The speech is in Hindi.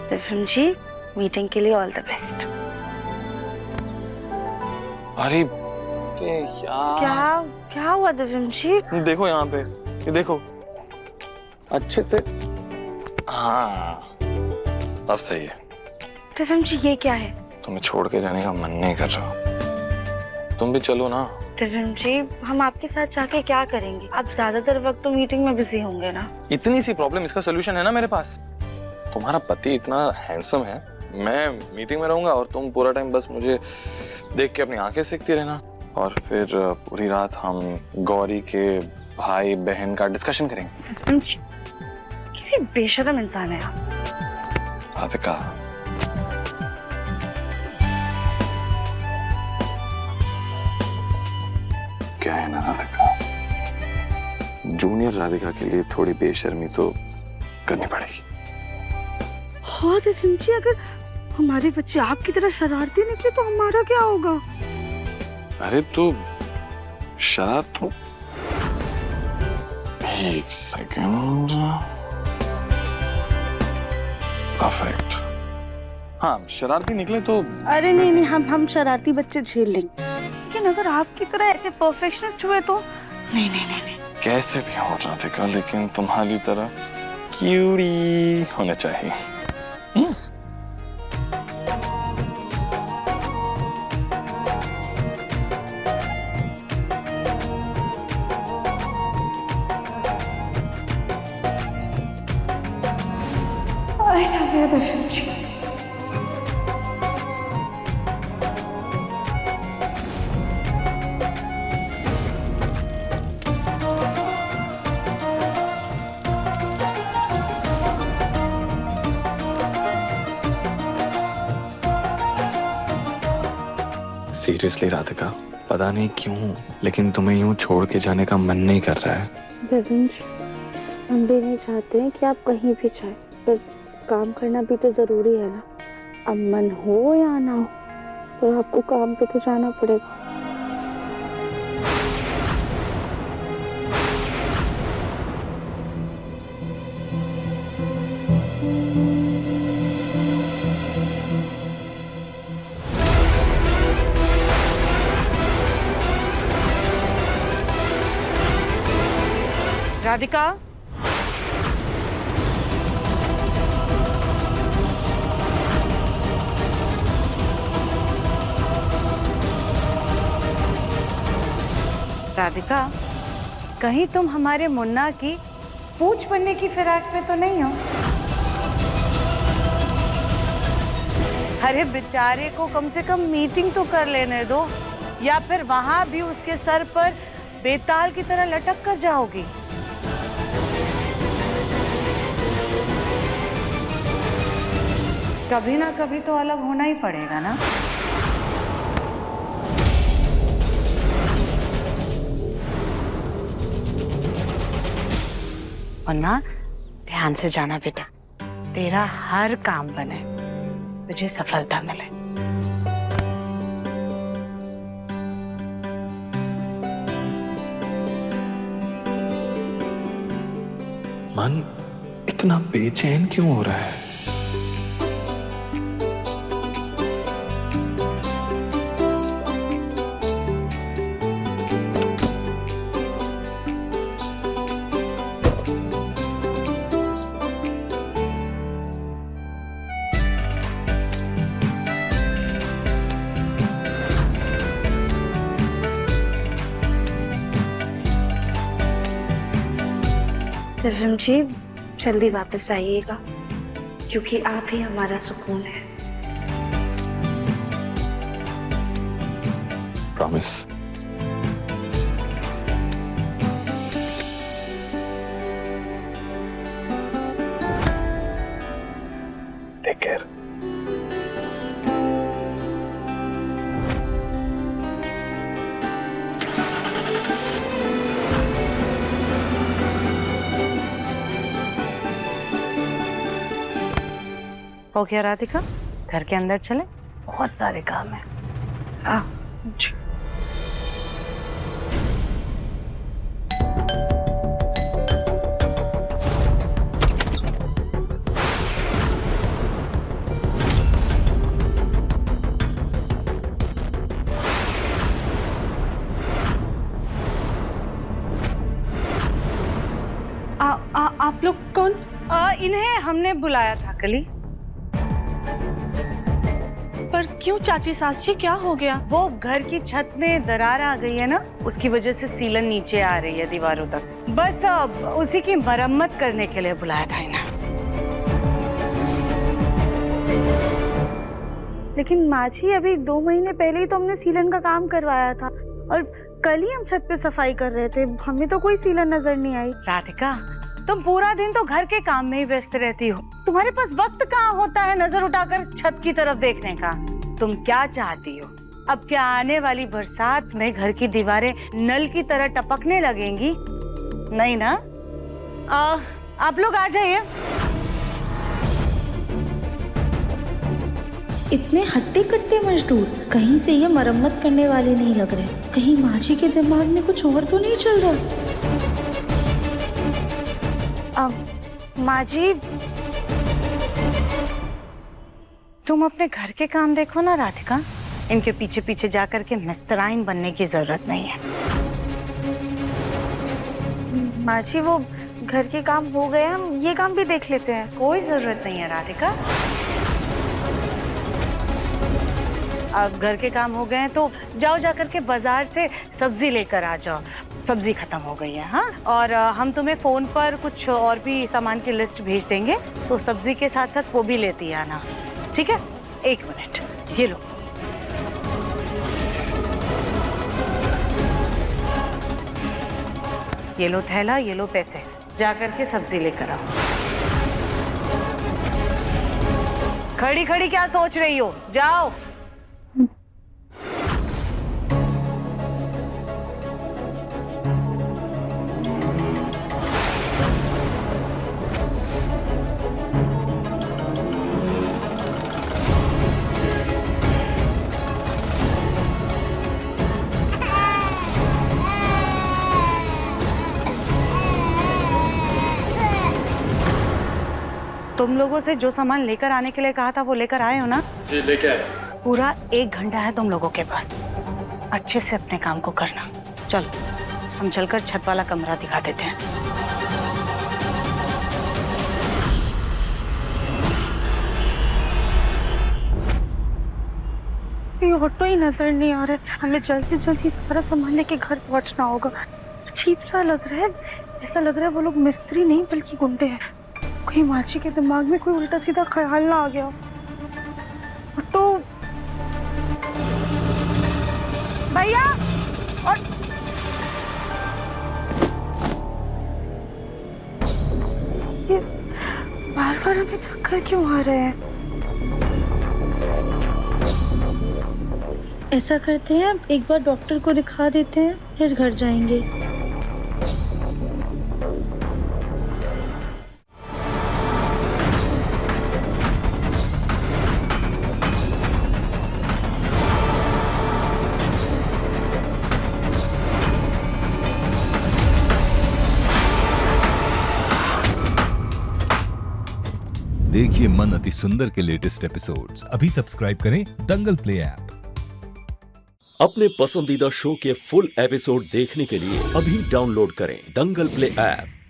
दिव्यम जी, मीटिंग के लिए ऑल द बेस्ट। अरे यार, क्या क्या हुआ दिव्यम जी? देखो यहाँ पे, ये देखो अच्छे से। हाँ, अब सही है। दिव्यम जी, ये क्या है? तुम्हें छोड़ के जाने का मन नहीं कर रहा, तुम भी चलो ना। दिव्यम जी, हम आपके साथ जाके क्या करेंगे? आप ज्यादातर वक्त तो मीटिंग में बिजी होंगे ना। इतनी सी प्रॉब्लम, इसका सोल्यूशन है ना मेरे पास। तुम्हारा पति इतना हैंडसम है, मैं मीटिंग में रहूंगा और तुम पूरा टाइम बस मुझे देख के अपनी आंखें सेकती रहना, और फिर पूरी रात हम गौरी के भाई बहन का डिस्कशन करेंगे। दिव्यम जी, किसी बेशरम इंसान है आप। राधिका, क्या है ना राधिका, जूनियर राधिका के लिए थोड़ी बेशर्मी तो करनी पड़ेगी। हाँ दिव्यम जी, अगर हमारे बच्चे आपकी तरह शरारती निकले तो हमारा क्या होगा? अरे तो शराब तो, एक सेकंड, परफेक्ट। हाँ, शरारती निकले तो। अरे नहीं नहीं, हम शरारती बच्चे झेल लेंगे, लेकिन अगर आपकी तरह ऐसे परफेक्शनिस्ट हुए तो नहीं नहीं नहीं नहीं। कैसे भी हो राधिका, लेकिन तुम्हारी तरह क्यूटी होना चाहिए। I love you, Divyam ji. Seriously Radhika, पता नहीं क्यों, लेकिन तुम्हें यूं छोड़ के जाने का मन नहीं कर रहा है। दिव्यम जी, हम भी नहीं चाहते हैं कि आप कहीं भी जाए, पर काम करना भी तो जरूरी है ना। अब मन हो या ना हो, तो आपको काम पे तो जाना पड़ेगा। राधिका, राधिका, कहीं तुम हमारे मुन्ना की पूछ बनने की फिराक में तो नहीं हो? अरे बेचारे को कम से कम मीटिंग तो कर लेने दो, या फिर वहां भी उसके सर पर बेताल की तरह लटक कर जाओगी। कभी ना कभी तो अलग होना ही पड़ेगा ना। मुन्ना, ध्यान से जाना बेटा, तेरा हर काम बने, तुझे सफलता मिले। मन इतना बेचैन क्यों हो रहा है? दिव्यम जी, जल्दी वापस आइएगा, क्योंकि आप ही हमारा सुकून है। प्रॉमिस। Take care. हो गया राधिका, घर के अंदर चले, बहुत सारे काम है। जी। इन्हें हमने बुलाया था कली। पर क्यों चाची सास जी, क्या हो गया? वो घर की छत में दरार आ गई है ना, उसकी वजह से सीलन नीचे आ रही है दीवारों तक। बस उसी की मरम्मत करने के लिए बुलाया था इन्हें। लेकिन माँ जी, अभी 2 महीने पहले ही तो हमने सीलन का काम करवाया था और कल ही हम छत पे सफाई कर रहे थे, हमें तो कोई सीलन नजर नहीं आई। राधिका, तुम पूरा दिन तो घर के काम में ही व्यस्त रहती हो, तुम्हारे पास वक्त कहाँ होता है नजर उठाकर छत की तरफ देखने का? तुम क्या चाहती हो? अब क्या आने वाली बरसात में घर की दीवारें नल की तरह टपकने लगेंगी? नहीं ना? आप लोग आ जाइए। इतने हट्टे कट्टे मजदूर, कहीं से ये मरम्मत करने वाले नहीं लग रहे। कहीं माँ जी के दिमाग में कुछ और तो नहीं चल रहा? माँ जी, तुम अपने घर के काम देखो ना राधिका, इनके पीछे पीछे जाकर के मिस्त्राइन बनने की जरूरत नहीं है। माँ जी, वो घर के काम हो गए, हम ये काम भी देख लेते हैं। कोई जरूरत नहीं है राधिका। अब घर के काम हो गए हैं तो जाओ जाकर के बाजार से सब्जी लेकर आ जाओ, सब्जी खत्म हो गई है। हाँ, और हम तुम्हें फोन पर कुछ और भी सामान की लिस्ट भेज देंगे, तो सब्जी के साथ साथ वो भी लेती आना, ठीक है? 1 मिनट, ये लो। ये लो थैला, ये लो पैसे, जा करके सब्जी लेकर आओ। खड़ी खड़ी क्या सोच रही हो, जाओ। तुम लोगों से जो सामान लेकर आने के लिए कहा था वो लेकर आए हो ना? जी, लेके आए। पूरा 1 घंटा है तुम लोगों के पास, अच्छे से अपने काम को करना। चलो, हम चलकर छत वाला कमरा दिखा देते हैं। ये ऑटो ही नजर नहीं आ रहा है, हमें जल्दी जल्दी सारा सामान लेके घर पहुंचना होगा। अजीब सा लग रहा है, ऐसा लग रहा है वो लोग मिस्त्री नहीं बल्कि गुंडे हैं। कहीं माँ जी के दिमाग में कोई उल्टा सीधा ख्याल ना आ गया। तो भैया, और ये बार बार हमें चक्कर क्यों आ रहे हैं? ऐसा करते हैं, एक बार डॉक्टर को दिखा देते हैं, फिर घर जाएंगे। देखिए मन अति सुंदर के लेटेस्ट एपिसोड्स अभी सब्सक्राइब करें दंगल प्ले ऐप। अपने पसंदीदा शो के फुल एपिसोड देखने के लिए अभी डाउनलोड करें दंगल प्ले ऐप।